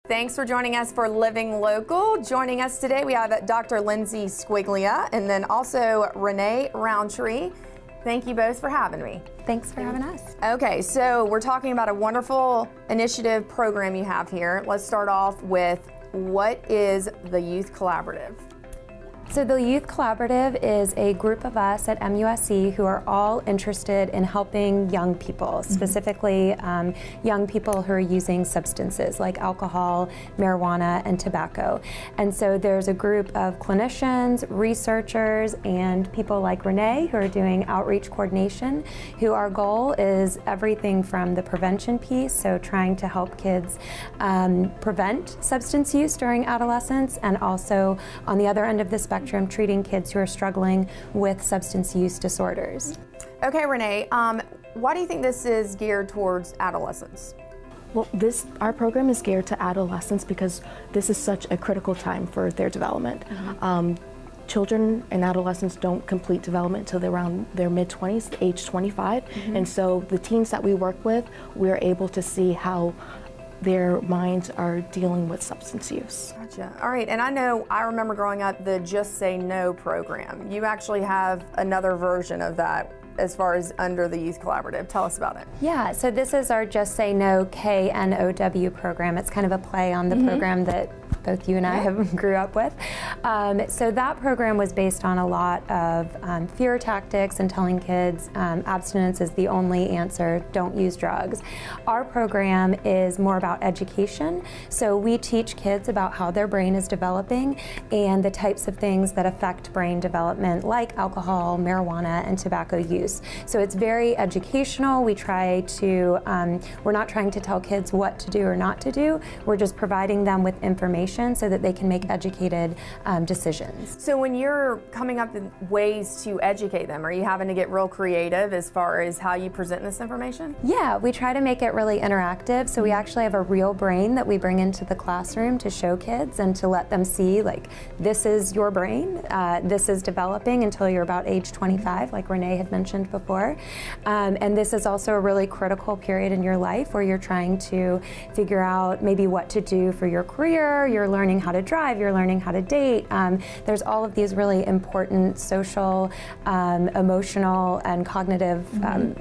Thanks for joining us for Living Local. Joining us today, we have Dr. Lindsay Squiglia and then also Renee Roundtree. Thank you both for having me. Thanks for having us. Okay, so we're talking about a wonderful initiative program you have here. Let's start off with, what is the Youth Collaborative? So the Youth Collaborative is a group of us at MUSC who are all interested in helping young people, specifically young people who are using substances like alcohol, marijuana, and tobacco. And so there's a group of clinicians, researchers, and people like Renee who are doing outreach coordination, who our goal is everything from the prevention piece, so trying to help kids prevent substance use during adolescence, and also on the other end of the spectrum, treating kids who are struggling with substance use disorders. Okay, Renee, why do you think this is geared towards adolescents? Well, our program is geared to adolescents because this is such a critical time for their development. Children and adolescents don't complete development until they're around their mid-20s, age 25. And so the teens that we work with, we're able to see how their minds are dealing with substance use. Gotcha. All right, and I remember growing up the Just Say No program. You actually have another version of that as far as under the Youth Collaborative. Tell us about it. Yeah, so this is our Just Say No KNOW program. It's kind of a play on the program that both you and I have grew up with. So that program was based on a lot of fear tactics and telling kids abstinence is the only answer, don't use drugs. Our program is more about education. So we teach kids about how their brain is developing and the types of things that affect brain development, like alcohol, marijuana, and tobacco use. So it's very educational. We try to, we're not trying to tell kids what to do or not to do. We're just providing them with information so that they can make educated decisions. So when you're coming up with ways to educate them, are you having to get real creative as far as how you present this information? Yeah, we try to make it really interactive. So we actually have a real brain that we bring into the classroom to show kids and to let them see, like, this is your brain. This is developing until you're about age 25, like Renee had mentioned before. And this is also a really critical period in your life where you're trying to figure out maybe what to do for your career. You're learning how to drive, you're learning how to date. There's all of these really important social, emotional, and cognitive,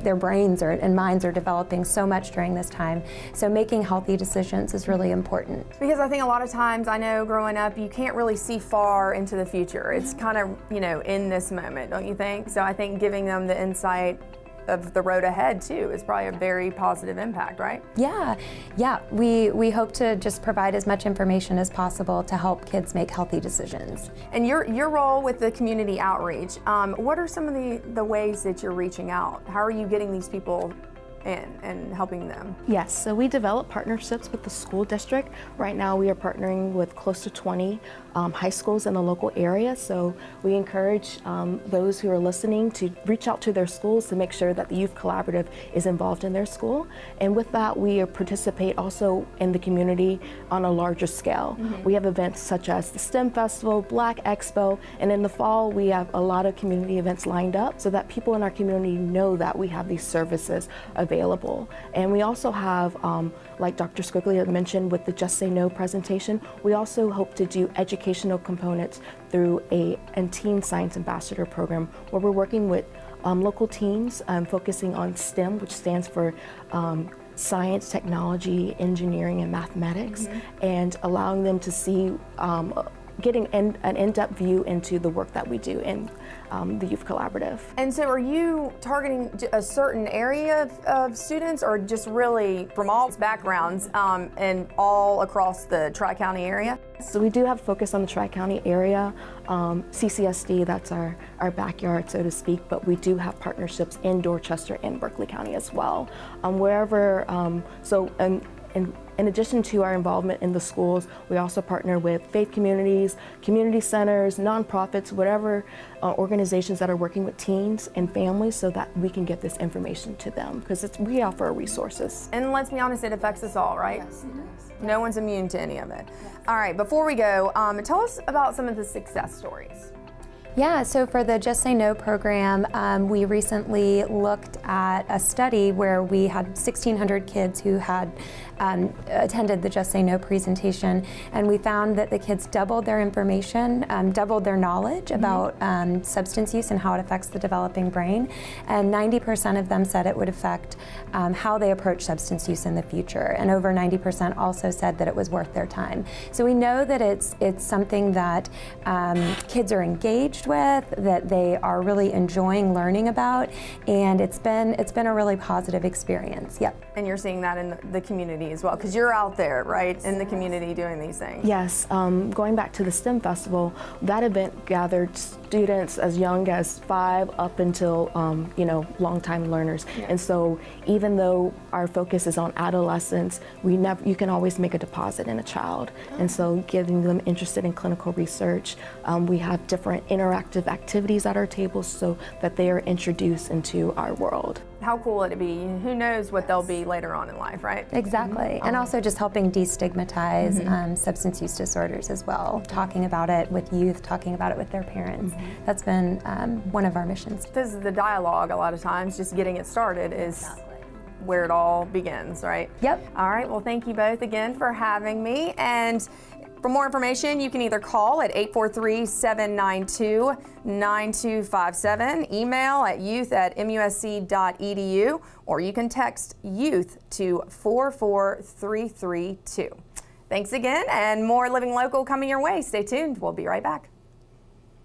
their brains and minds are developing so much during this time. So making healthy decisions is really important. Because I think a lot of times, I know growing up, you can't really see far into the future. It's kind of, in this moment, don't you think? So I think giving them the insight of the road ahead too is probably a very positive impact, right? Yeah. We hope to just provide as much information as possible to help kids make healthy decisions. And your role with the community outreach, what are some of the ways that you're reaching out? How are you getting these people in and helping them? Yes, so we develop partnerships with the school district. Right now we are partnering with close to 20 high schools in the local area. So we encourage those who are listening to reach out to their schools to make sure that the Youth Collaborative is involved in their school. And with that, we participate also in the community on a larger scale. We have events such as the STEM Festival, Black Expo, and in the fall we have a lot of community events lined up so that people in our community know that we have these services available. And we also have, like Dr. Squiglia mentioned with the Just Say No presentation, we also hope to do educational components through a Teen Science Ambassador program where we're working with local teams focusing on STEM, which stands for science, technology, engineering, and mathematics, and allowing them to see getting an in-depth view into the work that we do in the Youth Collaborative. And so are you targeting a certain area of students, or just really from all backgrounds and all across the Tri-County area? So we do have focus on the Tri-County area, CCSD, that's our backyard, so to speak, but we do have partnerships in Dorchester and Berkeley County as well. In addition to our involvement in the schools, we also partner with faith communities, community centers, nonprofits, whatever organizations that are working with teens and families so that we can get this information to them, because we offer resources. And let's be honest, it affects us all, right? Yes, it does. No one's immune to any of it. All right, before we go, tell us about some of the success stories. Yeah, so for the Just Say No program, we recently looked at a study where we had 1,600 kids who had attended the Just Say No presentation, and we found that the kids doubled their information, doubled their knowledge about substance use and how it affects the developing brain, and 90% of them said it would affect how they approach substance use in the future, and over 90% also said that it was worth their time. So we know that it's something that kids are engaged with, that they are really enjoying learning about, and it's been a really positive experience. Yep. And you're seeing that in the community as well, because you're out there, right, in the community doing these things. Yes, going back to the STEM Festival, that event gathered students as young as 5 up until, long-time learners. Yeah. And so even though our focus is on adolescents, you can always make a deposit in a child. And so getting them interested in clinical research, we have different interactive activities at our tables so that they are introduced into our world. How cool would it be? Who knows what they'll be later on in life, right? Exactly, and also just helping destigmatize substance use disorders as well, talking about it with youth, talking about it with their parents. That's been one of our missions. This is the dialogue a lot of times, just getting it started is where it all begins, right? Yep. All right, well, thank you both again for having me. And for more information, you can either call at 843-792-9257, email at youth@musc.edu, or you can text youth to 44332. Thanks again, and more Living Local coming your way. Stay tuned. We'll be right back.